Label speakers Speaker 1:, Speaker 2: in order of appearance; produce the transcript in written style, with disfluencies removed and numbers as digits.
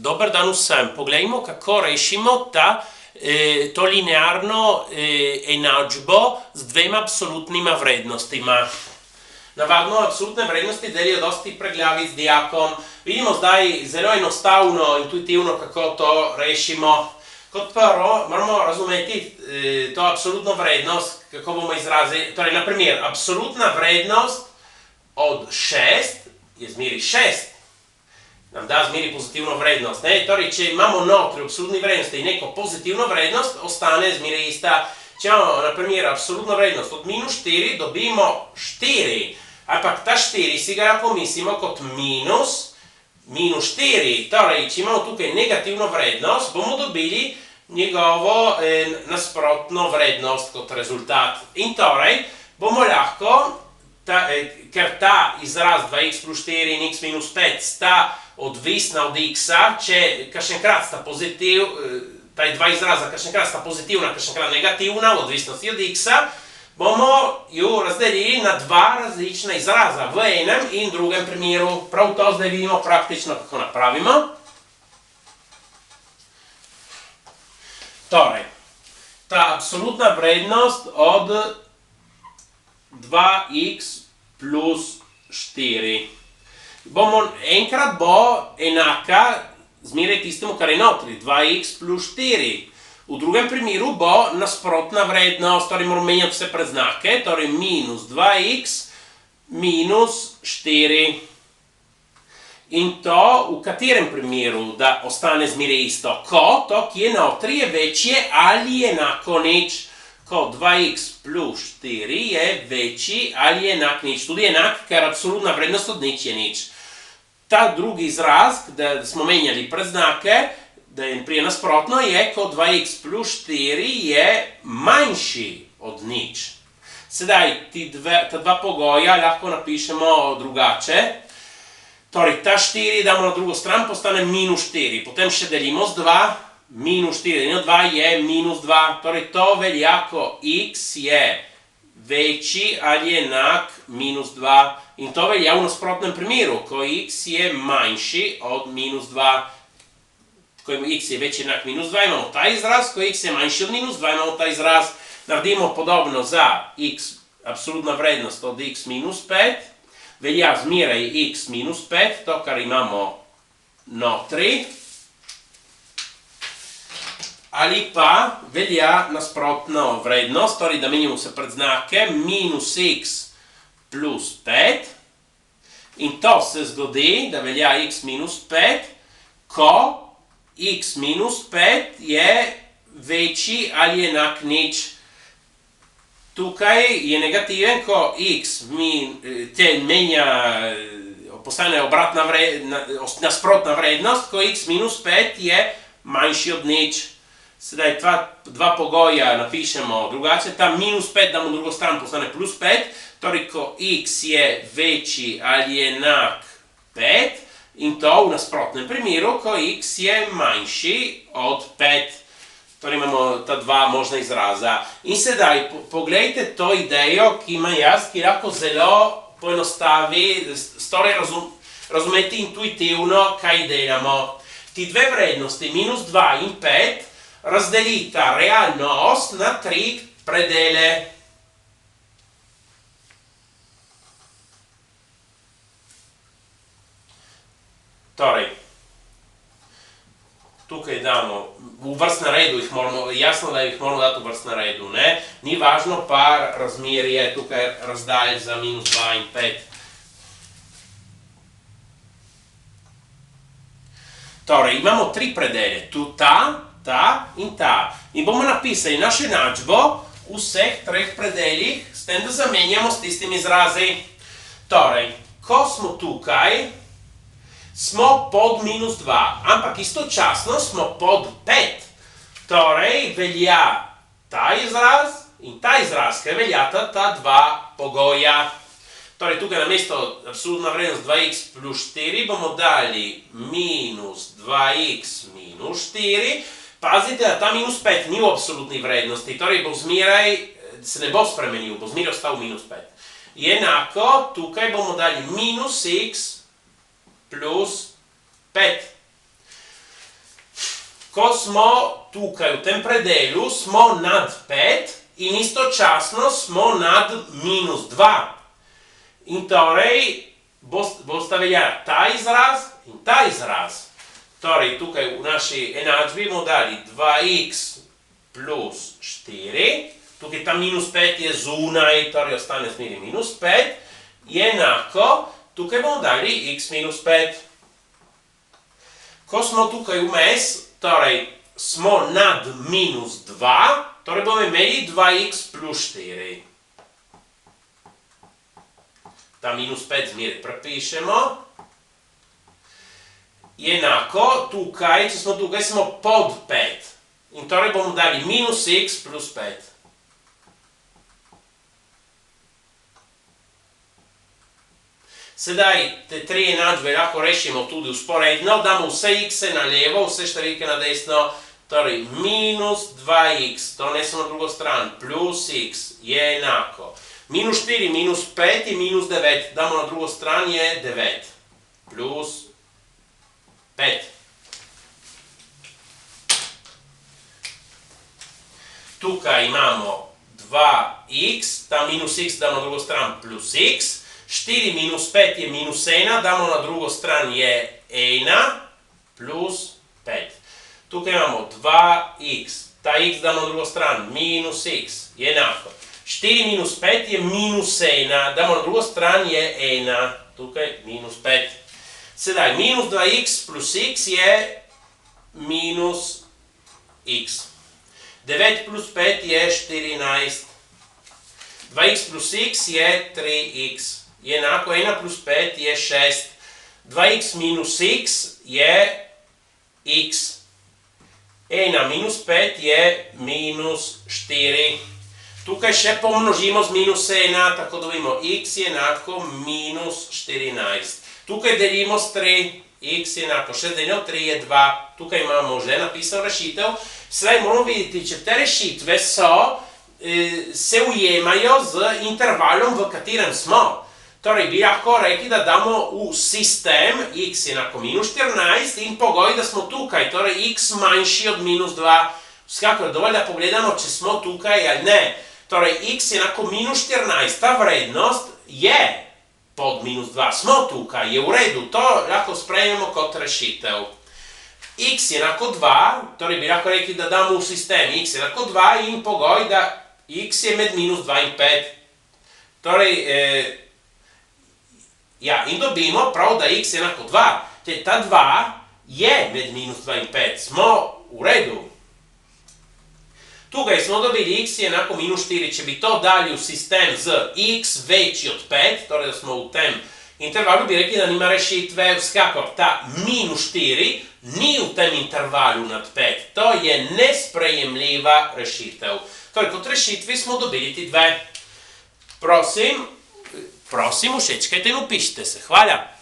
Speaker 1: Dobar dan vsem. Poglejmo, kako rešimo to linearno enačbo z dvema absolutnima vrednostima. Navadno absolutne vrednosti delijo dosti preglavi z dijakom. Vidimo zdaj zelo enostavno, intuitivno, kako to rešimo. Kot prvo moramo razumeti to absolutno vrednost, kako bomo izrazili. Torej, na primer, absolutna vrednost od 6 je zmeri 6. Nam da zmeri pozitivno vrednost. Torej, če imamo notri absolutni vrednosti neko pozitivno vrednost, ostane zmeri ista. Če imamo, na primer, absolutno vrednost od -4, dobimo 4. Ampak ta 4 si ga lahko mislimo kot -4. Torej, če imamo tukaj negativno vrednost, bomo dobili njegovo nasprotno vrednost kot rezultat. In torej, bomo lahko, ker ta izraz 2x plus 4 in x minus 5 sta odvisna od x-a, če kakšenkrat sta ta dva izraza kakšenkrat sta pozitivna, kakšenkrat negativna v odvisnosti od x-a, bomo ju razdelili na dva različna izraza v enem in drugem primeru. Prav to zdaj vidimo praktično, kako napravimo. Torej, ta absolutna vrednost od 2x plus 4. Enkrat bo enaka zmeraj tistemu, kar je notri, 2x plus 4. V drugem primeru bo nasprotna vrednost, torej moramo menjati vse predznake, torej minus 2x minus 4. In to v katerem primeru, da ostane zmeraj isto? Ko to, ki je notri, je večje ali enako nič. Ko 2x plus 4 je večji ali enak nič. Tudi enak, ker absolutna vrednost od nič je nič. Ta drugi izraz, da smo menjali predznake, da je prije nasprotno, je, ko 2x plus 4 je manjši od nič. Sedaj, ta dva pogoja lahko napišemo drugače. Torej, ta 4 damo na drugo stran, postane minus 4. Potem še delimo z 2, minus 4 in 2 je minus 2. Torej, to velja, ko x je večji ali enak minus 2. In to velja v nasprotnem primeru, ko x je manjši od minus 2. Ko x je večji enak minus 2, imamo ta izraz, ko x je manjši od minus 2, imamo ta izraz. Naredimo podobno za x, absolutna vrednost od x minus 5. Velja zmeraj x minus 5, to, kar imamo notri. Ali pa velja nasprotno vrednost, torej da menjamo vse predznake, minus x plus 5. In to se zgodi, da velja x minus 5, ko x minus 5 je večji ali enak nič. Tukaj je negativen, ko x postane nasprotna vrednost, ko x minus 5 je manjši od nič. Sedaj dva pogoja napišemo drugače. Ta minus 5 damo drugo stran, postane plus 5. Torej, ko x je večji ali enak 5, in to v nasprotnem primeru, ko x je manjši od 5. Torej, imamo ta dva možna izraza. In sedaj, poglejte to idejo, ki ima jaz, ki lahko zelo poenostavi, torej razumeti intuitivno, kaj delamo. Ti dve vrednosti, minus 2 in 5, razdelita realno os na 3 predele. Torej, tukaj damo, v vrstnem redu jih moramo, jasno, da jih moramo dati v vrstnem redu, ne? Ni važno pa razmerje tukaj razdalj za minus 2 in 5. Torej, imamo 3 predele, tu ta in ta. In bomo napisali našo enačbo v vseh 3 predelih, s tem, da zamenjamo s tistimi izrazi. Torej, ko smo tukaj, smo pod minus 2, ampak istočasno smo pod 5. Torej, velja ta izraz in ta izraz, ker veljata ta dva pogoja. Torej, tukaj namesto absolutna vrednost 2x plus 4 bomo dali minus 2x minus 4. Pazite, da ta minus 5 ni v absolutni vrednosti, torej bo zmeraj, se ne bo spremenil, bo zmeraj ostal minus 5. Enako, tukaj bomo dali minus x plus 5. Ko smo tukaj v tem predelu, smo nad 5 in istočasno smo nad minus 2. In torej bosta veljala ta izraz in ta izraz. Torej tukaj v naši enačbi bomo dali 2x plus 4, tukaj ta minus 5 je zunaj, torej ostane zmeri minus 5, je enako, tukaj bomo dali x minus 5. Ko smo tukaj vmes, torej smo nad minus 2, torej bomo imeli 2x plus 4. Ta minus 5 zmeri prepišemo. Je enako, tukaj, če smo tukaj, smo pod 5. In torej bomo dali minus x plus 5. Sedaj te tri enačbe lahko rešimo tudi vzporedno, damo vse x-e na levo, vse številke na desno, torej minus 2x, to nesemo na drugo stran, plus x je enako. Minus 4, minus 5 je minus 9, damo na drugo stran je 9, plus 5. Tukaj imamo 2x, ta minus x damo na drugo stran plus x, 4 minus 5 je minus 1, damo na drugo stran je 1 plus 5. Tukaj imamo 2x, ta x damo na drugo stran, minus x je enako. 4 minus 5 je minus 1, damo na drugo stran je 1, tukaj minus 5. Sedaj, minus 2x plus x je minus x. 9 plus 5 je 14. 2x plus x je 3x. Je enako 1 plus 5 je 6. 2x minus x je x. 1 minus 5 je minus 4. Tukaj še pomnožimo z minus 1, tako dobimo x je enako minus 14. Tukaj delimo s 3, x je enako 6 delimo 3 je 2. Tukaj imamo že napisano rešitev. Sedaj moramo videti, če te rešitve se ujemajo z intervalom, v katerem smo. Torej, bi lahko rekli, da damo v sistem x je enako minus 14 in pogoj, da smo tukaj, torej x manjši od minus 2. Vsekakor dovolj, da pogledamo, če smo tukaj ali ne. Torej, x je enako minus 14, ta vrednost je pod minus 2. Smo tukaj, je v redu, to lahko sprejmemo kot rešitev. X je enako 2, torej bi lahko rekli, da damo v sistem x je enako 2 in pogoj, da x je med minus 2 in 5. Torej, ja, in dobimo prav, da x je enako 2. Torej, ta 2 je med minus 2 in 5. Smo v redu. Tukaj smo dobili x je enako minus 4. Če bi to dali v sistem z x večji od 5, torej da smo v tem intervalu, bi rekli, da nima rešitve. Vsekakor ta minus 4 ni v tem intervalu nad 5. To je nesprejemljiva rešitev. Torej, kot rešitvi smo dobili ti dve. Prosim, všečkajte in upišite se. Hvala.